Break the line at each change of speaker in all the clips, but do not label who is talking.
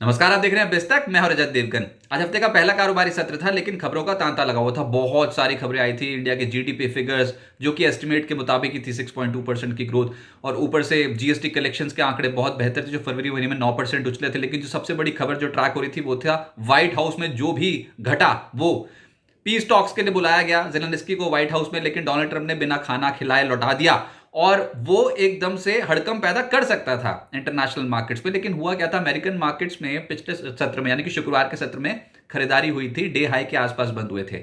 नमस्कार, आप देख रहे हैं बिस्तक। मैं हूं रजत देवगन। आज हफ्ते का पहला कारोबारी सत्र था, लेकिन खबरों का तांता लगा हुआ था। बहुत सारी खबरें आई थी। इंडिया के जीडीपी फिगर्स जो कि एस्टिमेट के मुताबिक ही थी 6.2% की ग्रोथ, और ऊपर से जीएसटी कलेक्शंस के आंकड़े बहुत बेहतर थे जो फरवरी महीने में 9% उछले थे। लेकिन जो सबसे बड़ी खबर जो ट्रैक हो रही थी वो था व्हाइट हाउस में जो भी घटा वो पीस टॉक्स के लिए बुलाया गया जेलेंस्की को व्हाइट हाउस में, लेकिन डोनाल्ड ट्रंप ने बिना खाना खिलाए लौटा दिया। और वो एकदम से हड़कंप पैदा कर सकता था इंटरनेशनल मार्केट्स में। लेकिन हुआ क्या था, अमेरिकन मार्केट्स में पिछले सत्र में यानी कि शुक्रवार के सत्र में खरीदारी हुई थी, डे हाई के आसपास बंद हुए थे।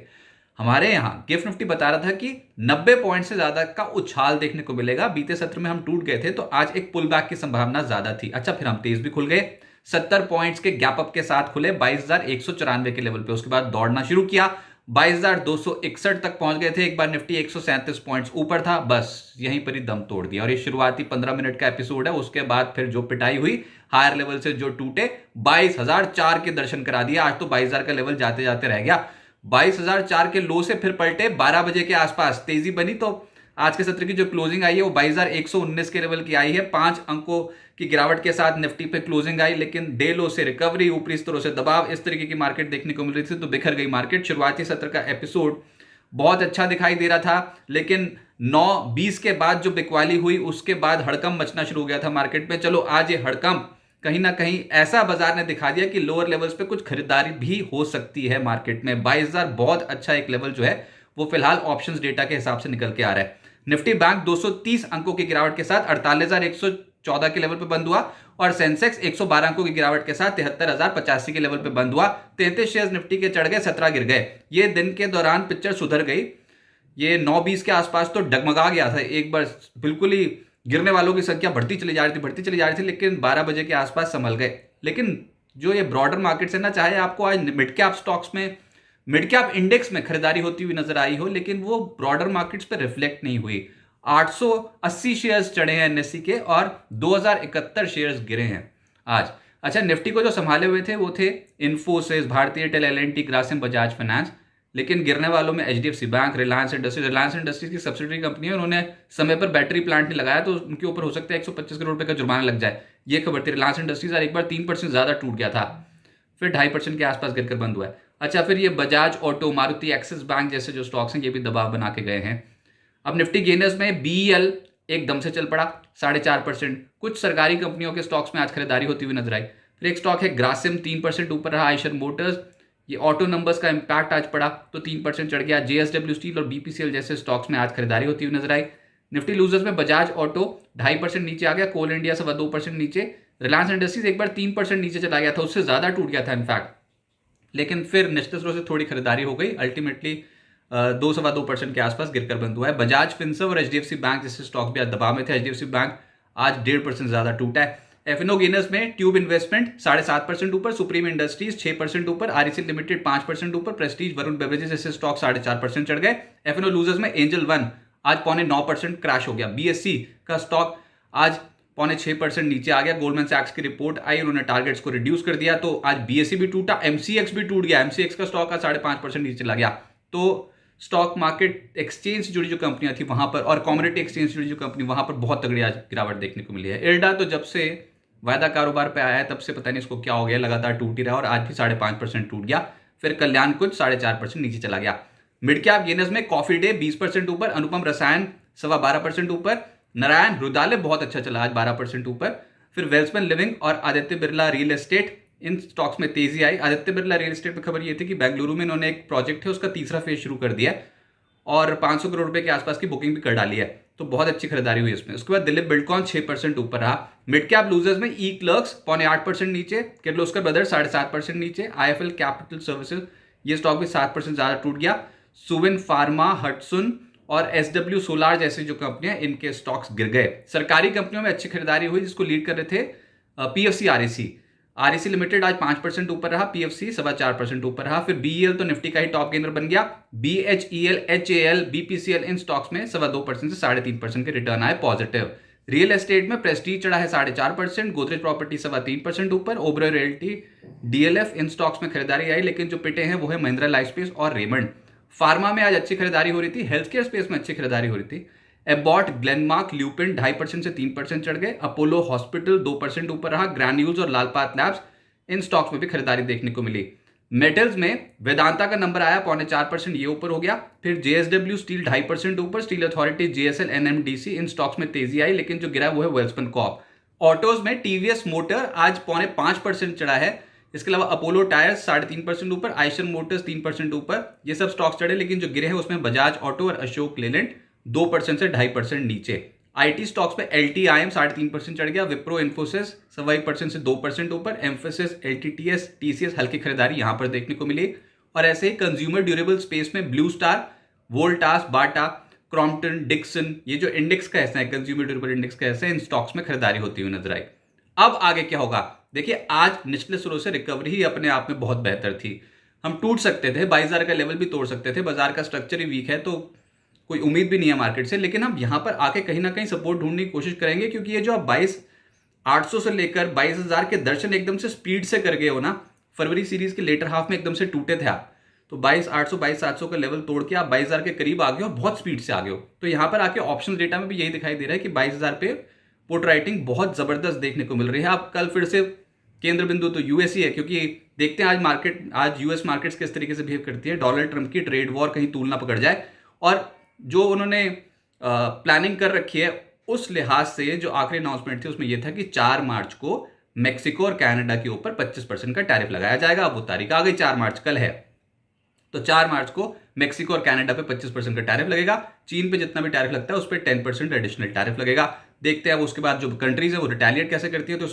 हमारे यहां गिफ्ट निफ्टी बता रहा था कि 90 पॉइंट से ज्यादा का उछाल देखने को मिलेगा। बीते सत्र में हम टूट गए थे, तो आज एक पुल बैक की संभावना ज्यादा थी। अच्छा, फिर हम तेज भी खुल गए। 70 पॉइंट्स के गैप अप के साथ खुले 22,194 के लेवल पे। उसके बाद दौड़ना शुरू किया, 22,261 तक पहुंच गए थे। एक बार निफ्टी 137 पॉइंट्स ऊपर था, बस यहीं पर ही दम तोड़ दिया। और ये शुरुआती 15 मिनट का एपिसोड है। उसके बाद फिर जो पिटाई हुई हायर लेवल से, जो टूटे 22,004 के दर्शन करा दिया। आज तो 22,000 का लेवल जाते जाते रह गया। 22,004 के लो से फिर पलटे 12 बजे के आसपास तेजी बनी, तो आज के सत्र की जो क्लोजिंग आई है वो 22,119 के लेवल की आई है। 5 अंकों की गिरावट के साथ निफ्टी पे क्लोजिंग आई, लेकिन डे लो से रिकवरी, ऊपरी स्तरों से दबाव, इस तरीके की मार्केट देखने को मिल रही थी, तो बिखर गई मार्केट। शुरुआती सत्र का एपिसोड बहुत अच्छा दिखाई दे रहा था, लेकिन 9:20 के बाद जो बिकवाली हुई उसके बाद हड़कंप मचना शुरू हो गया था मार्केट में। चलो, आज ये हड़कंप कहीं ना कहीं ऐसा बाजार ने दिखा दिया कि लोअर लेवल्स पे कुछ खरीदारी भी हो सकती है मार्केट में। 22,000 बहुत अच्छा एक लेवल जो है वो फिलहाल ऑप्शंस डेटा के हिसाब से निकल के आ रहा है। निफ्टी बैंक 230 अंकों की गिरावट के साथ 48,114 के लेवल पे बंद हुआ, और सेंसेक्स 112 अंकों की गिरावट के साथ 73,085 के लेवल पे बंद हुआ। 33 शेयर्स निफ्टी के चढ़ गए, 17 गिर गए। ये दिन के दौरान पिक्चर सुधर गई। ये 9:20 के आसपास तो डगमगा गया था एक बार, बिल्कुल ही गिरने वालों की संख्या बढ़ती चली जा रही थी, लेकिन 12 बजे के आसपास संभल गए। लेकिन जो ये ब्रॉडर मार्केट है ना, चाहे आपको आज मिड कैप स्टॉक्स में, मिड कैप इंडेक्स में खरीदारी होती हुई नजर आई हो, लेकिन वो ब्रॉडर मार्केट्स पे रिफ्लेक्ट नहीं हुई। 880 शेयर्स चढ़े हैं एनएससी के, और 2071 शेयर्स गिरे हैं आज। अच्छा, निफ्टी को जो संभाले हुए थे वो थे इन्फोसिस, भारतीय Airtel, L&T, Grasim, Bajaj finance. लेकिन गिरने वालों में एचडीएफसी बैंक, रिलायंस इंडस्ट्रीज की सब्सिडरी कंपनी है, उन्होंने समय पर बैटरी प्लांट नहीं लगाया, तो उनके ऊपर हो सकता है 125 करोड़ रुपए का जुर्माना लग जाए। ये खबर थी। रिलायंस इंडस्ट्रीज एक बार 3% ज्यादा टूट गया था, फिर 2.5% के आसपास गिरकर बंद हुआ है। अच्छा, फिर ये Bajaj auto, Maruti, axis bank जैसे जो स्टॉक्स हैं ये भी दबाव बना के गए हैं। अब निफ्टी गेनर्स में बीईएल एकदम से चल पड़ा 4.5%। कुछ सरकारी कंपनियों के स्टॉक्स में आज खरीदारी होती हुई नजर आई। फिर एक स्टॉक है ग्रासिम, 3% ऊपर रहा। आयशर मोटर्स, ये ऑटो नंबर्स का इंपैक्ट आज पड़ा तो 3% चढ़ गया। जेएसडब्ल्यू स्टील और बीपीसीएल जैसे स्टॉक्स में आज खरीदारी होती हुई नजर आई। निफ्टी लूजर्स में बजाज ऑटो 2.5% नीचे आ गया, कोल इंडिया 2% नीचे, रिलायंस इंडस्ट्रीज एक बार 3% नीचे चला गया था, उससे ज्यादा टूट गया था इनफैक्ट। लेकिन फिर निश्चित रूप से थोड़ी खरीदारी हो गई, अल्टीमेटली 2-2.25% के आसपास गिरकर बंद हुआ है। बजाज फिंसर्व और एचडीएफसी बैंक जैसे स्टॉक भी आज दबाव में थे। एचडीएफसी बैंक आज 1.5% ज्यादा टूटा है। एफएनओ गेनर्स में ट्यूब इन्वेस्टमेंट 7.5% ऊपर, सुप्रीम इंडस्ट्रीज 6% ऊपर, आरईसी लिमिटेड 5% ऊपर, प्रेस्टीज, वरुण बेवरेजेस जैसे स्टॉक 4.5% चढ़ गए। एफएनओ लूजर्स में एंजल वन आज 0.9% क्रैश हो गया। बीएससी का स्टॉक आज 0.6% नीचे आ गया। गोल्डमैन सैक्स की रिपोर्ट आई, उन्होंने टारगेट्स को रिड्यूस कर दिया, तो आज बीएससी भी टूटा, एमसीएक्स भी टूट गया। एमसीएक्स का स्टॉक आज 5.5% नीचे चला गया। तो स्टॉक मार्केट एक्सचेंज से जुड़ी जो कंपनियां थी वहां पर, और कॉमोडिटी एक्सचेंज से जुड़ी जो कंपनी, वहां पर बहुत तगड़ी आज गिरावट देखने को मिली है। इरडा तो जब से वायदा कारोबार पे आया है तब से पता नहीं इसको क्या हो गया, लगातार टूट ही रहा, और आज भी 5.5% टूट गया। फिर कल्याण कुछ 4.5% नीचे चला गया। मिड कैप गेनर्स में कॉफी डे 20% ऊपर, अनुपम रसायन 12.25% ऊपर, नारायण हृदयालय बहुत अच्छा चला आज 12% ऊपर। फिर वेल्समैन लिविंग और आदित्य बिरला रियल एस्टेट, इन स्टॉक्स में तेजी आई। आदित्य बिरला रियल एस्टेट में खबर ये थी कि बेंगलुरु में इन्होंने एक प्रोजेक्ट है उसका तीसरा फेज शुरू कर दिया है, और 500 करोड़ रुपए के आसपास की बुकिंग भी कर डाली है, तो बहुत अच्छी खरीदारी हुई इसमें। उसके बाद दिलीप बिल्डकॉन 6% ऊपर रहा। मिड कैप लूजर्स में ई क्लर्क्स 0.8% नीचे, किर्लोस्कर ब्रदर्स 7.5% नीचे, आईएफएल कैपिटल सर्विसेज ये स्टॉक भी 7% ज्यादा टूट गया। सुविन फार्मा, हटसुन और एसडब्ल्यू सोलार जैसी जो कंपनियां, इनके स्टॉक्स गिर गए। सरकारी कंपनियों में अच्छी खरीदारी हुई, जिसको लीड कर रहे थे पीएफसी, आरईसी लिमिटेड आज 5% ऊपर रहा, पीएफसी 4.25% ऊपर रहा। फिर बीईएल तो निफ्टी का ही टॉप गेनर बन गया। बीएचईएल, एचएएल, बीपीसीएल इन स्टॉक्स में 2.25% से 3.5% के रिटर्न आए पॉजिटिव। रियल एस्टेट में प्रेस्टीज चढ़ा है 4.5%, गोदरेज प्रॉपर्टी 3.25% ऊपर, ओबरॉय रियल्टी, डीएलएफ इन स्टॉक्स में खरीदारी आई, लेकिन जो पिटे हैं वो है महिंद्रा लाइफस्पेस और रेमंड। फार्मा में आज अच्छी खरीदारी हो रही थी, हेल्थ केयर स्पेस में अच्छी खरीदारी हो रही थी। एबॉट, ग्लेनमार्क, ल्यूपिन 2.5% से 3% चढ़ गए। अपोलो हॉस्पिटल 2% ऊपर रहा। ग्रैन्यूल्स और लालपात लैब्स इन स्टॉक्स में भी खरीदारी देखने को मिली। मेटल्स में वेदांता का नंबर आया 0.4%, ये ऊपर हो गया। फिर जेएसडब्ल्यू स्टील 2.5% ऊपर, स्टील अथॉरिटी, जेएसएल, एनएमडीसी, इन स्टॉक्स में तेजी आई, लेकिन जो गिरा वो है वेल्सपन कॉर्प। ऑटोज में टीवीएस मोटर आज 0.5% चढ़ा है। इसके अलावा अपोलो टायर्स 3.5% ऊपर, आइशर मोटर्स 3% ऊपर। ये सब स्टॉक्स चढ़े, लेकिन जो गिरे हैं उसमें बजाज ऑटो और अशोक लेलैंड 2% से 2.5% नीचे। आईटी स्टॉक्स पे एलटीआईएम 3.5% चढ़ गया, विप्रो इन्फोसिस 1.5% से 2% ऊपर, एम्फेसिस, एलटीटीएस, टीसीएस हल्की खरीदारी यहां पर देखने को मिली। और ऐसे ही कंज्यूमर ड्यूरेबल स्पेस में ब्लू स्टार, वोल्टास, बाटा, क्रॉम्पटन, डिक्सन, ये जो इंडेक्स का हिस्सा है, कंज्यूमर ड्यूरेबल इंडेक्स का हिस्सा है, इन स्टॉक्स में खरीदारी होती हुई नजर आई। अब आगे क्या होगा? देखिए, आज निचले स्रों से रिकवरी ही अपने आप में बहुत बेहतर थी। हम टूट सकते थे, 22,000 का लेवल भी तोड़ सकते थे, बाजार का स्ट्रक्चर ही वीक है तो कोई उम्मीद भी नहीं है मार्केट से। लेकिन हम यहां पर आके कहीं ना कहीं सपोर्ट ढूंढने की कोशिश करेंगे, क्योंकि ये जो आप 22,800 से लेकर 22,000 के दर्शन एकदम से स्पीड से कर गए हो ना, फरवरी सीरीज के लेटर हाफ में एकदम से टूटे थे आप, तो 22,800 22,700 का लेवल तोड़ के आप 22,000 के करीब आ गए हो, बहुत स्पीड से आ गए हो। तो यहां पर आके ऑप्शन डेटा में भी यही दिखाई दे रहा है कि 22,000 पे पुट राइटिंग बहुत जबरदस्त देखने को मिल रही है। आप कल फिर से केंद्र बिंदु तो यूएस ही है, क्योंकि देखते हैं आज यूएस मार्केट्स किस तरीके से बिहेव करती है। डोनाल्ड ट्रंप की ट्रेड वॉर कहीं तूल ना पकड़ जाए, और जो उन्होंने प्लानिंग कर रखी है उस लिहाज से जो आखिरी अनाउंसमेंट थी उसमें यह था कि 4 मार्च को मेक्सिको और कनाडा के ऊपर 25% का टैरिफ लगाया जाएगा। अब वो तारीख आ गई, 4 मार्च कल है, तो 4 मार्च को मेक्सिको और कनाडा पे 25% का टैरिफ लगेगा। चीन पे जितना भी टैरिफ लगता है उस पर 10% एडिशनल टैरिफ लगेगा। देखते हैं उसके बाद जो कंट्रीज है वो रिटेलिएट कैसे करती है। तो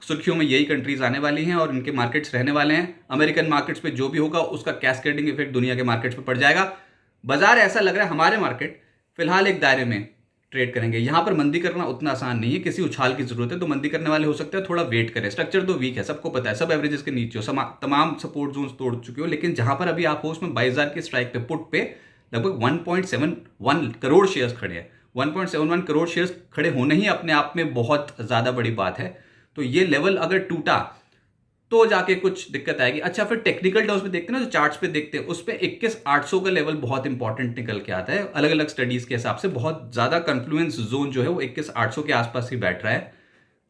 सुर्खियों में यही कंट्रीज आने वाली हैं और इनके मार्केट्स रहने वाले हैं। अमेरिकन मार्केट्स पे जो भी होगा उसका कैस्केडिंग इफेक्ट दुनिया के मार्केट्स पे पड़ जाएगा। बाजार ऐसा लग रहा है हमारे मार्केट फिलहाल एक दायरे में ट्रेड करेंगे। यहां पर मंदी करना उतना आसान नहीं है, किसी उछाल की जरूरत है। तो मंदी करने वाले हो सकते हैं थोड़ा वेट करें। स्ट्रक्चर तो वीक है, सबको पता है, सब एवरेजेस के नीचे हो, तमाम सपोर्ट जोन्स तोड़ चुके हो। लेकिन जहां पर अभी आप हो उसमें 22,000 के स्ट्राइक पे पुट पे लगभग 1.71 करोड़ शेयर्स खड़े हैं। 1.71 करोड़ शेयर्स खड़े होने ही अपने आप में बहुत ज्यादा बड़ी बात है। तो ये लेवल अगर टूटा तो जाके कुछ दिक्कत आएगी। अच्छा, फिर टेक्निकल टर्म्स में देखते हैं ना, जो चार्ट्स पे देखते हैं उस पे 21,800 का लेवल बहुत इंपॉर्टेंट निकल के आता है। अलग अलग स्टडीज के हिसाब से बहुत ज्यादा कन्फ्लुएंस जोन जो है वो 21,800 के आसपास ही बैठ रहा है।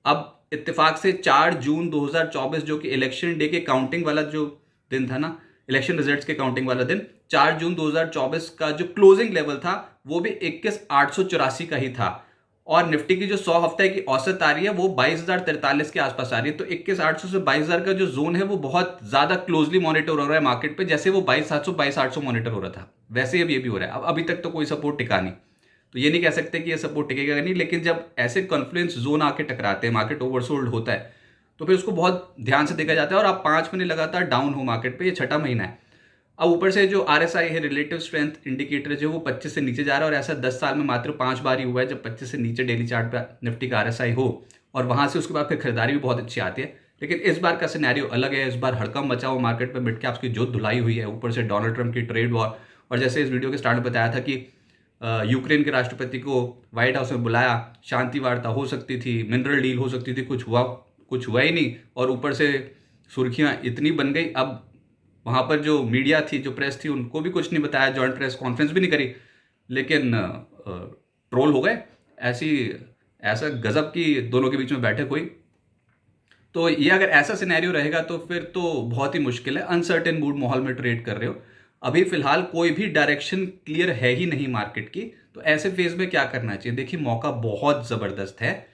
अब इत्तेफाक से 4 जून 2024 जो कि इलेक्शन डे के काउंटिंग वाला जो दिन था ना, इलेक्शन रिजल्ट्स के काउंटिंग वाला दिन, 4 जून 2024 का जो क्लोजिंग लेवल था वो भी 21,884 का ही था। और निफ्टी की जो 100 हफ्ते की औसत आ रही है वो 22,043 के आसपास आ रही है। तो 21,800 से 22,000 का जो जोन है वो बहुत ज्यादा क्लोजली मॉनिटर हो रहा है मार्केट पे। जैसे वो 22,700 22,800 मॉनिटर हो रहा था वैसे अब ये भी हो रहा है। अब अभी तक तो कोई सपोर्ट टिका नहीं, तो ये नहीं कह सकते कि ये सपोर्ट टिकेगा नहीं। लेकिन जब ऐसे कॉन्फ्लुएंस जोन आके टकराते हैं, मार्केट ओवरसोल्ड होता है, तो फिर उसको बहुत ध्यान से देखा जाता है। और आप 5 महीने लगातार डाउन हो मार्केट पे, ये 6ठा महीना है। अब ऊपर से जो आरएसआई है, रिलेटिव स्ट्रेंथ इंडिकेटर, जो वो 25 से नीचे जा रहा है। और ऐसा 10 साल में मात्र 5 बार ही हुआ है जब 25 से नीचे डेली चार्ट पे निफ्टी का आरएसआई हो, और वहां से उसके बाद फिर खरीदारी भी बहुत अच्छी आती है। लेकिन इस बार का सिनेरियो अलग है। इस बार हड़कम मचा हुआ मार्केट पे, मिड कैप्स की जोत धुलाई हुई है, ऊपर से डोनाल्ड ट्रंप की ट्रेड वॉर। और जैसे इस वीडियो के स्टार्ट में बताया था कि यूक्रेन के राष्ट्रपति को व्हाइट हाउस में बुलाया, शांति वार्ता हो सकती थी, मिनरल डील हो सकती थी, कुछ हुआ ही नहीं। और ऊपर से सुर्खियां इतनी बन गई, अब वहाँ पर जो मीडिया थी, जो प्रेस थी, उनको भी कुछ नहीं बताया, जॉइंट प्रेस कॉन्फ्रेंस भी नहीं करी, लेकिन ट्रोल हो गए। ऐसा गजब की दोनों के बीच में बैठक हुई। तो ये अगर ऐसा सिनेरियो रहेगा तो फिर तो बहुत ही मुश्किल है। अनसर्टेन मूड माहौल में ट्रेड कर रहे हो, अभी फिलहाल कोई भी डायरेक्शन क्लियर है ही नहीं मार्केट की। तो ऐसे फेज में क्या करना चाहिए? देखिए, मौका बहुत जबरदस्त है,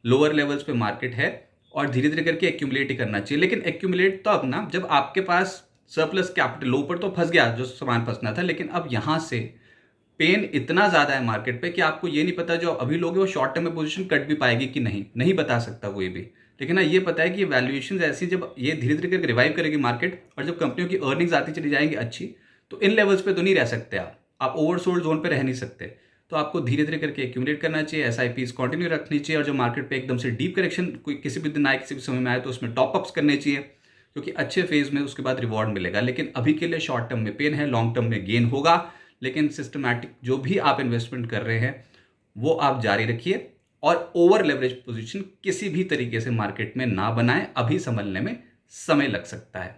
लोअर लेवल्स पे मार्केट है और धीरे धीरे करके एक्यूमुलेट ही करना चाहिए। लेकिन एक्यूमुलेट तो अब ना, जब आपके पास सरप्लस कैपिटल, लो पर तो फंस गया जो सामान फंसना था, लेकिन अब यहां से पेन इतना ज्यादा है मार्केट पे कि आपको ये नहीं पता जो अभी लोग वो शॉर्ट टर्म में पोजीशन कट भी पाएगी कि नहीं बता सकता कोई भी। लेकिन ना ये पता है कि वैल्यूएशन ऐसी, जब ये धीरे धीरे करके रिवाइव करेगी मार्केट और जब कंपनियों की अर्निंग्स आती चली जाएंगी अच्छी, तो इन लेवल्स पे तो नहीं रह सकते आप ओवरसोल्ड जोन पे रह नहीं सकते। तो आपको धीरे धीरे करके एक्यूमुलेट करना चाहिए, एसआईपीज कंटिन्यू रखनी चाहिए। और जो मार्केट पे एकदम से डीप करेक्शन कोई किसी भी दिन आए, किसी भी समय में आए, तो उसमें टॉप अप्स करने चाहिए, क्योंकि अच्छे फेज में उसके बाद रिवॉर्ड मिलेगा। लेकिन अभी के लिए शॉर्ट टर्म में पेन है, लॉन्ग टर्म में गेन होगा। लेकिन सिस्टमैटिक जो भी आप इन्वेस्टमेंट कर रहे हैं वो आप जारी रखिए और ओवर लेवरेज पोजीशन किसी भी तरीके से मार्केट में ना बनाएं, अभी संभलने में समय लग सकता है।